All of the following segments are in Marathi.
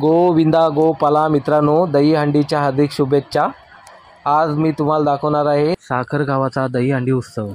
गोविंदा गोपाला मित्रांनो, दहीहंडीच्या हार्दिक शुभेच्छा। आज मी तुम्हाला दाखवणार आहे साखर गावाचा दहीहंडी उत्सव।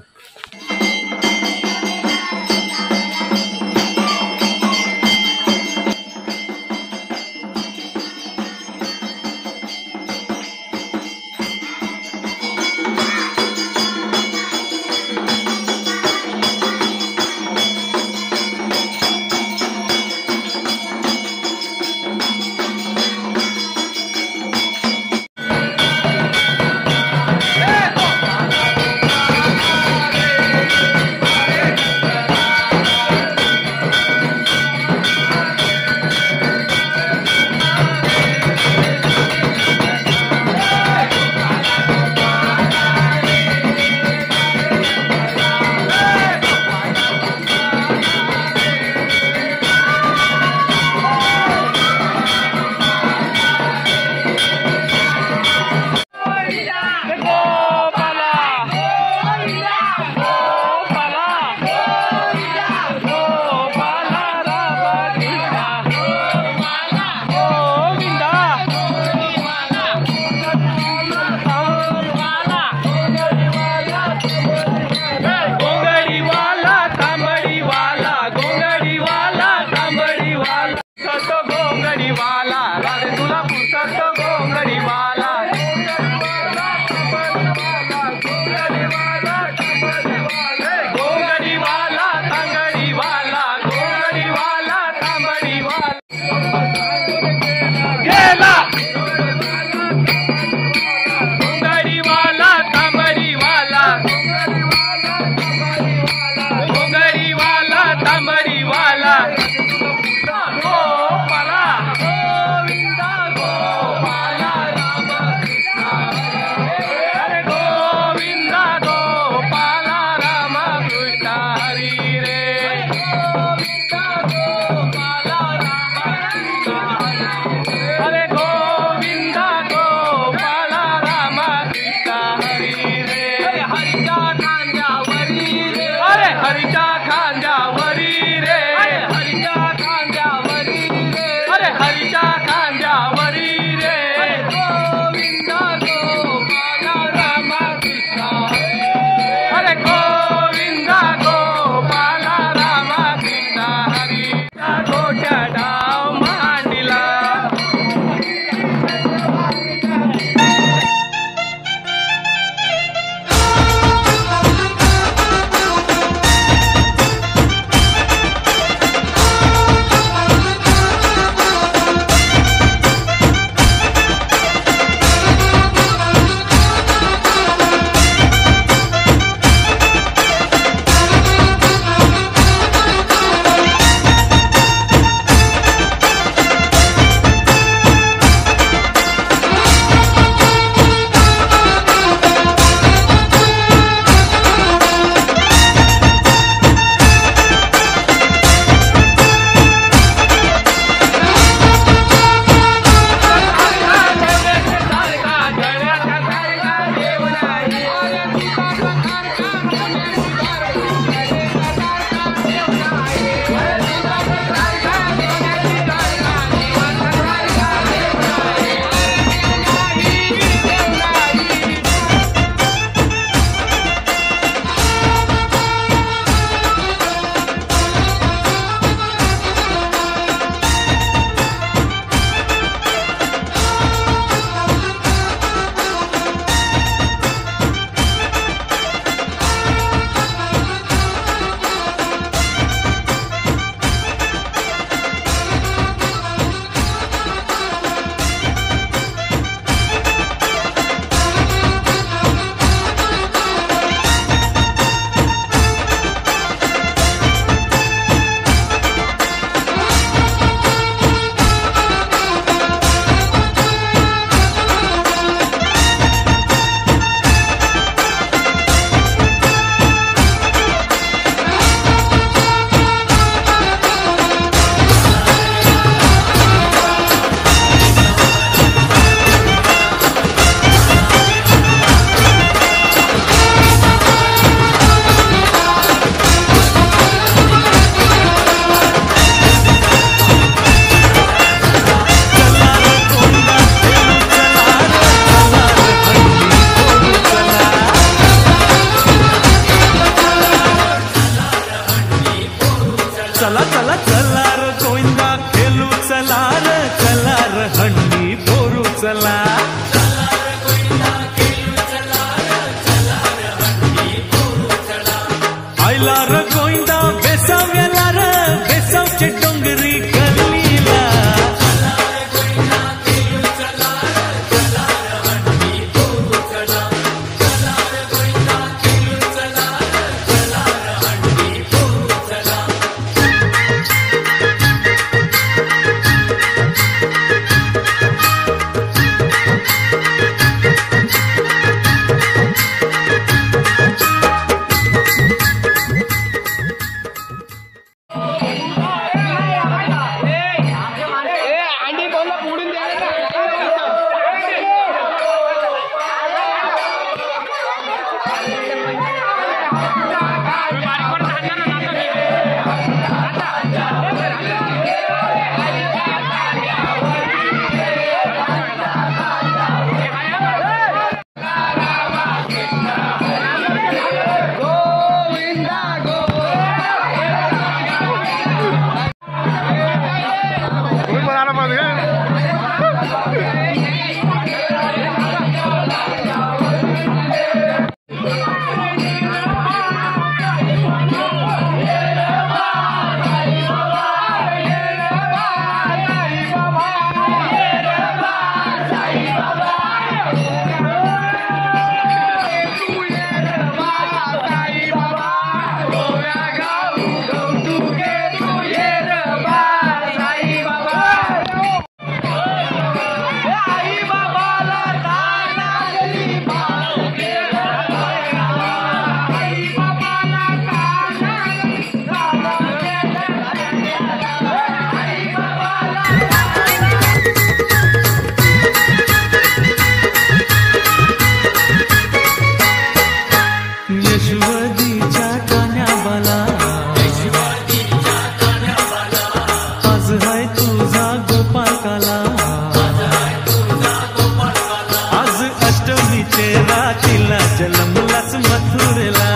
चेहरा तिला जन्मलाच मथुरेला.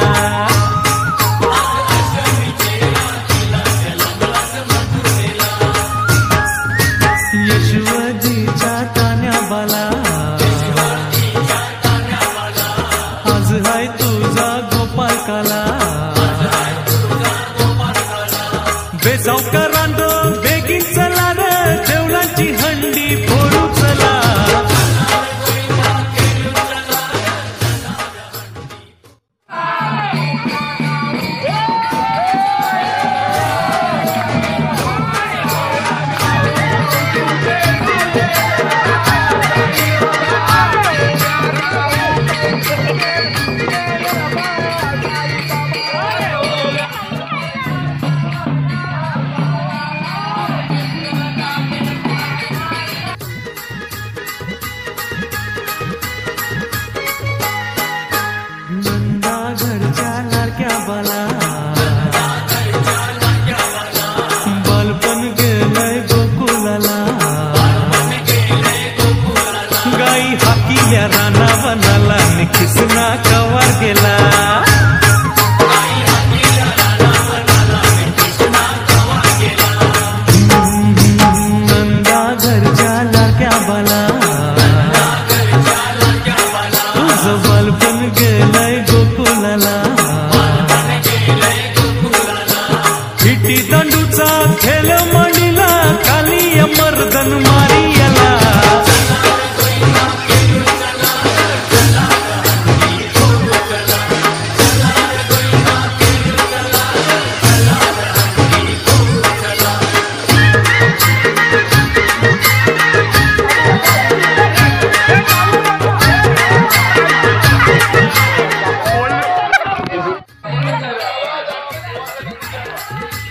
यशवदीच्या तान्याबाला आज हाय तुझा गोपाळकाला. बेसावकारांनो बेगीन चला रे जेवणाची हंडी फोडू चला. बालपण गेलंय गोकुलाला. गाई हाकिल्या राना बनाला निखिसना कवार गेला. नंदा घरच्या लाडक्या बाला तुझं बालपण गेलंय गोकुलाला. विटी दांडूचा खेळ मांडीला काली मर्दन मारियाला.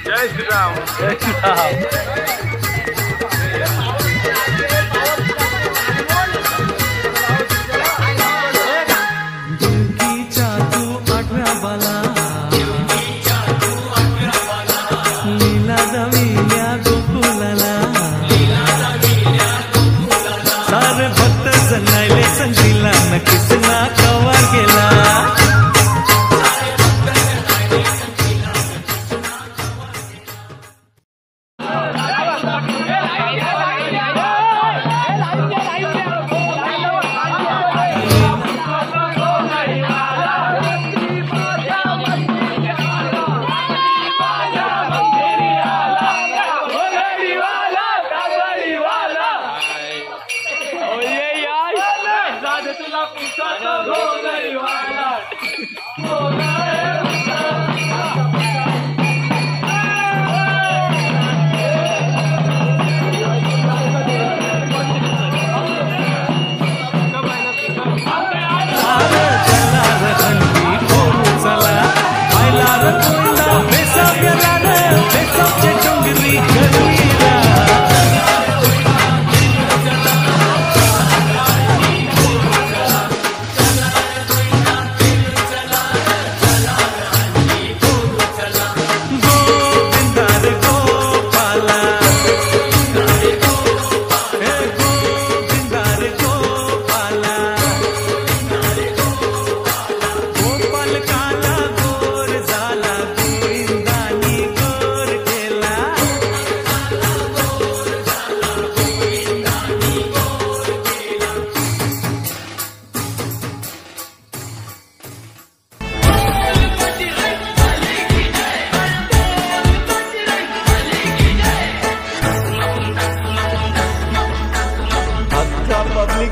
जय श्रीराम. जय श्रीराम. दुर्गीच्या तू आठव्या बाला लीला जाविल्या गोकुलाला. सारे भक्त जनायले संगीला नकिसना कवार गेला.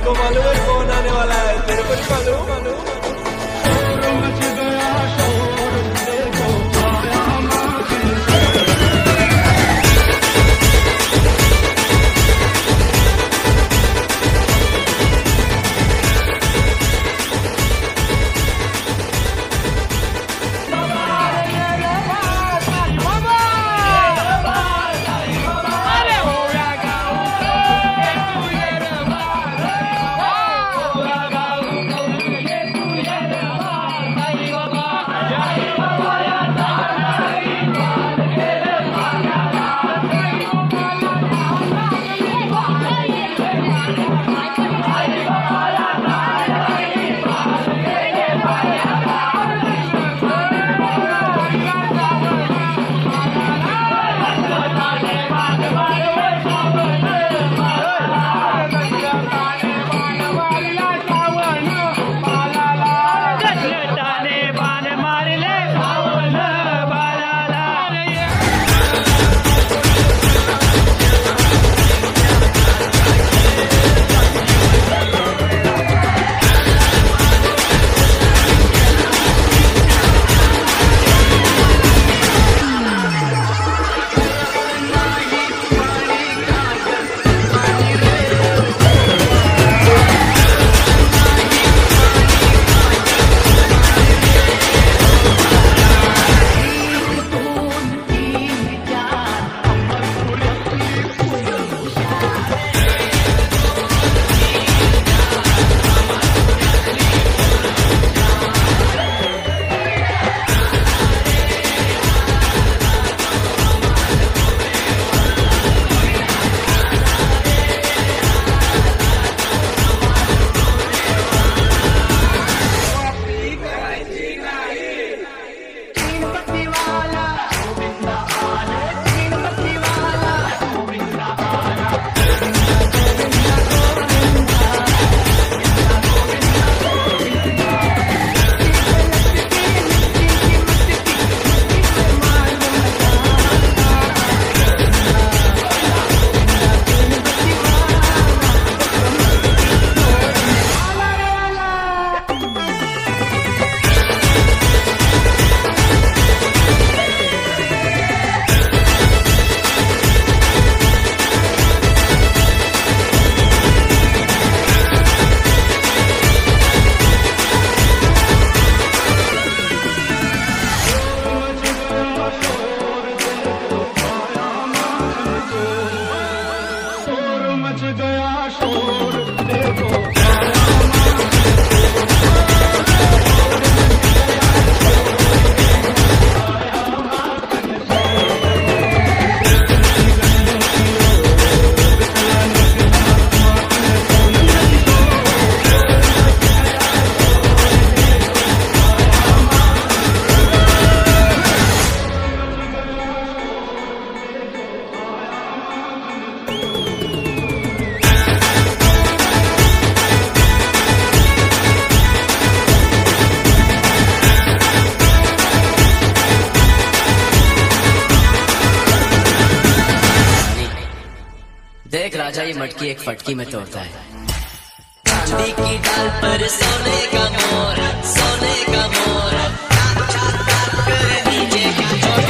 को मालूम है कौन आने वाला है, तेरे को नहीं मालूम? ये मटकी एक फटकी में तोड़ता है। चांदी की डाल पर सोने का मोर, सोने का मोर, नीचे की चोट।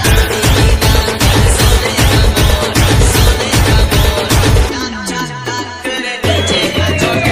चांदी की डाल पर सोने का मोर, सोने का मोर, नीचे का चोट।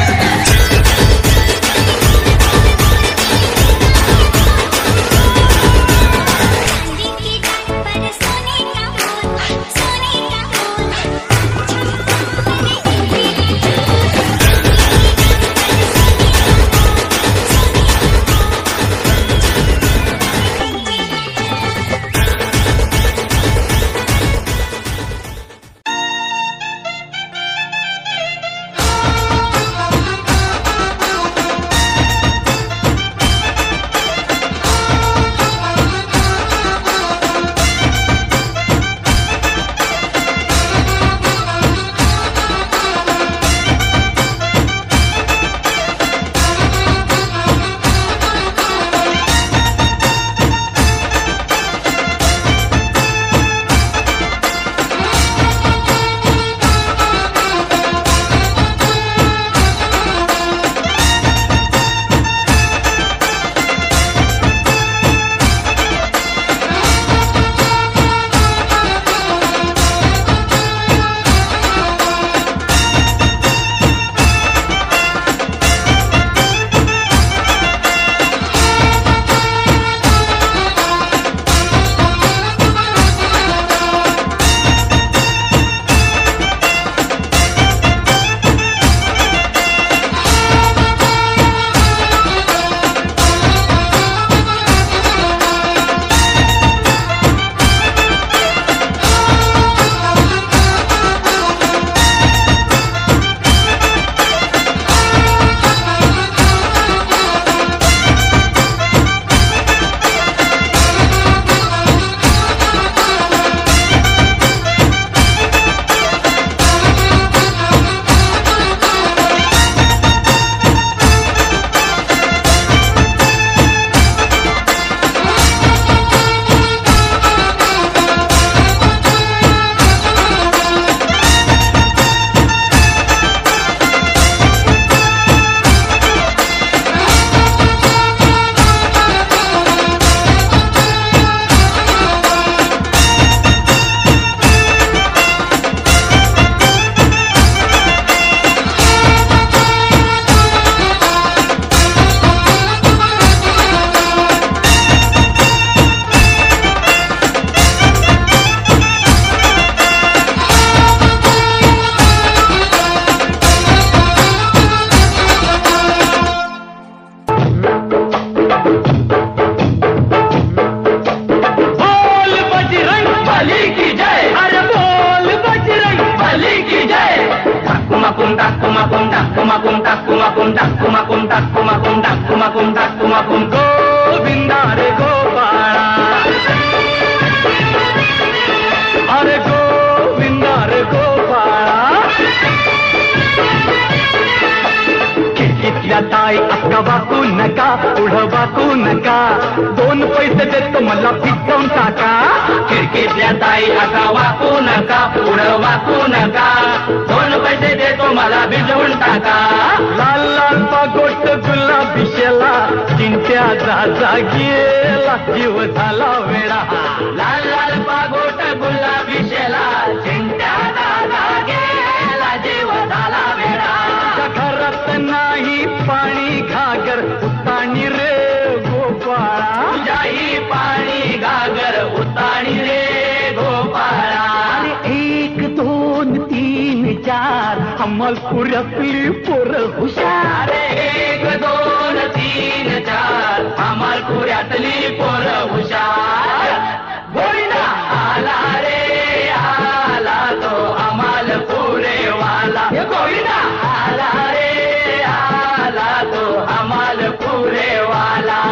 गोविंदा रे गोपाळा, अरे गोविंदा रे गोपाळा. खिडकीतल्या ताई अक्का वाकू नका, पुढं वाकू नका, 2 पैसे देतो मला पिकवून टाका. खिडकीतल्या ताई अक्का वाकू नका, पुढं वाकू नका, 2 पैसे देतो मला भिजवून टाका. लाल लाल पागोट गुलाबी शेला, चिंट्या जा गेला, जीव झाला वेडा. लाल लाल पागोट गुलाबी शेला, चिंट्या दादा गेला, जीव झाला वेडा. घरात नाही पाणी घागर, उताणी रे गोपाळा. तुझ्याही पाणी घागर, उताणी रे गोपाळा. 1 2 3 4 अमलपुरातली पोरं हुशार. 1 2 3 4 अमलपुरातली पोरं हुशार. गोविंदा आला रे आला, तो अमलपुरे वाला. गोविंदा आला रे आला, तो अमलपुरे वाला.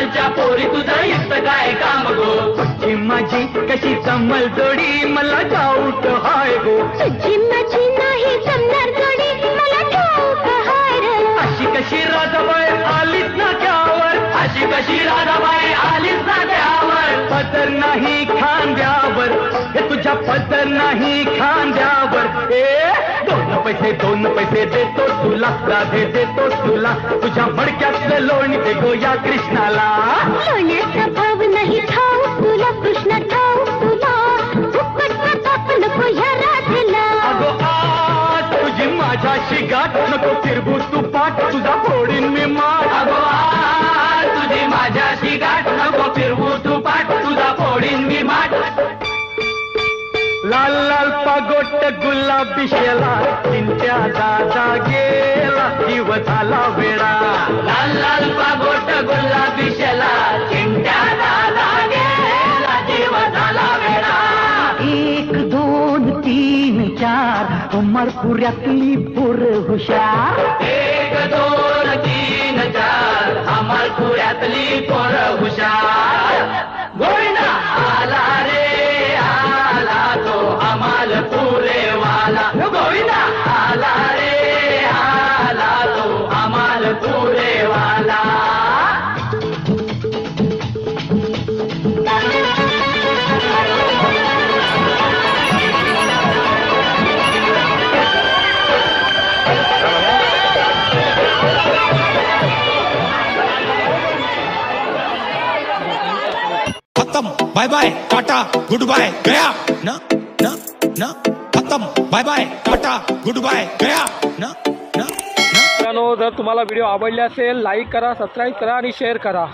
गावांच्या पोरी तुझं इथं काय काम गो? तुझी माझी कशी कमल जोडी मला ठाऊक हाय गो. तुझी माझी नाही जमणार जोडी मला ठाऊक हाय रे. अशी कशी राधाबाई आलीच ना त्यावर, अशी कशी राधाबाई आलीच ना त्यावर. पदर नाही खांद्यावर, हे तुझ्या पदर नाही खांद्यावर. दोन पैसे देतो तुला, राधे देतो तुला, तुझ्या मडक्यातलं लोणी दे गो या कृष्णाला. लोण्याचा भाव नाही ठाऊक तुला कृष्ण ठाऊक तुला, फुकट प्रताप नको ह्या राधेला. अगो आज तुझी माझ्याशी गाठ, नको फिरवू तू पाठ, तुझा फोडीन मी माठ. अगो आ, तुझी माझ्याशी गाठ, नको फिरवू तू पाठ, तुझा फोडीन मी माठ. लाल लाल पागोट गुलाबी शेला, चिंट्या दादा गेला, जीव झाला वेळा. लाल लाल पागोट गुलाबी शेला, चिंट्या दादा गेला, जीव झाला वेडा. 1 2 3 4 अमरपुऱ्यातली पोर हुशार. 1 2 3 4 अमरपुऱ्यातली पोरं हुशार. गोविंदा आला रे आला तो अमाल पुरेवाला. गोविंदा आला रे आला तो अमाल पुरेवाला. खत्म bye bye tata goodbye गया ना ना ना. खत्म bye bye tata goodbye गया ना ना ना. मित्रांनो, जर तुम्हाला व्हिडिओ आवडले असेल लाईक करा, सबस्क्राईब करा आणि शेअर करा.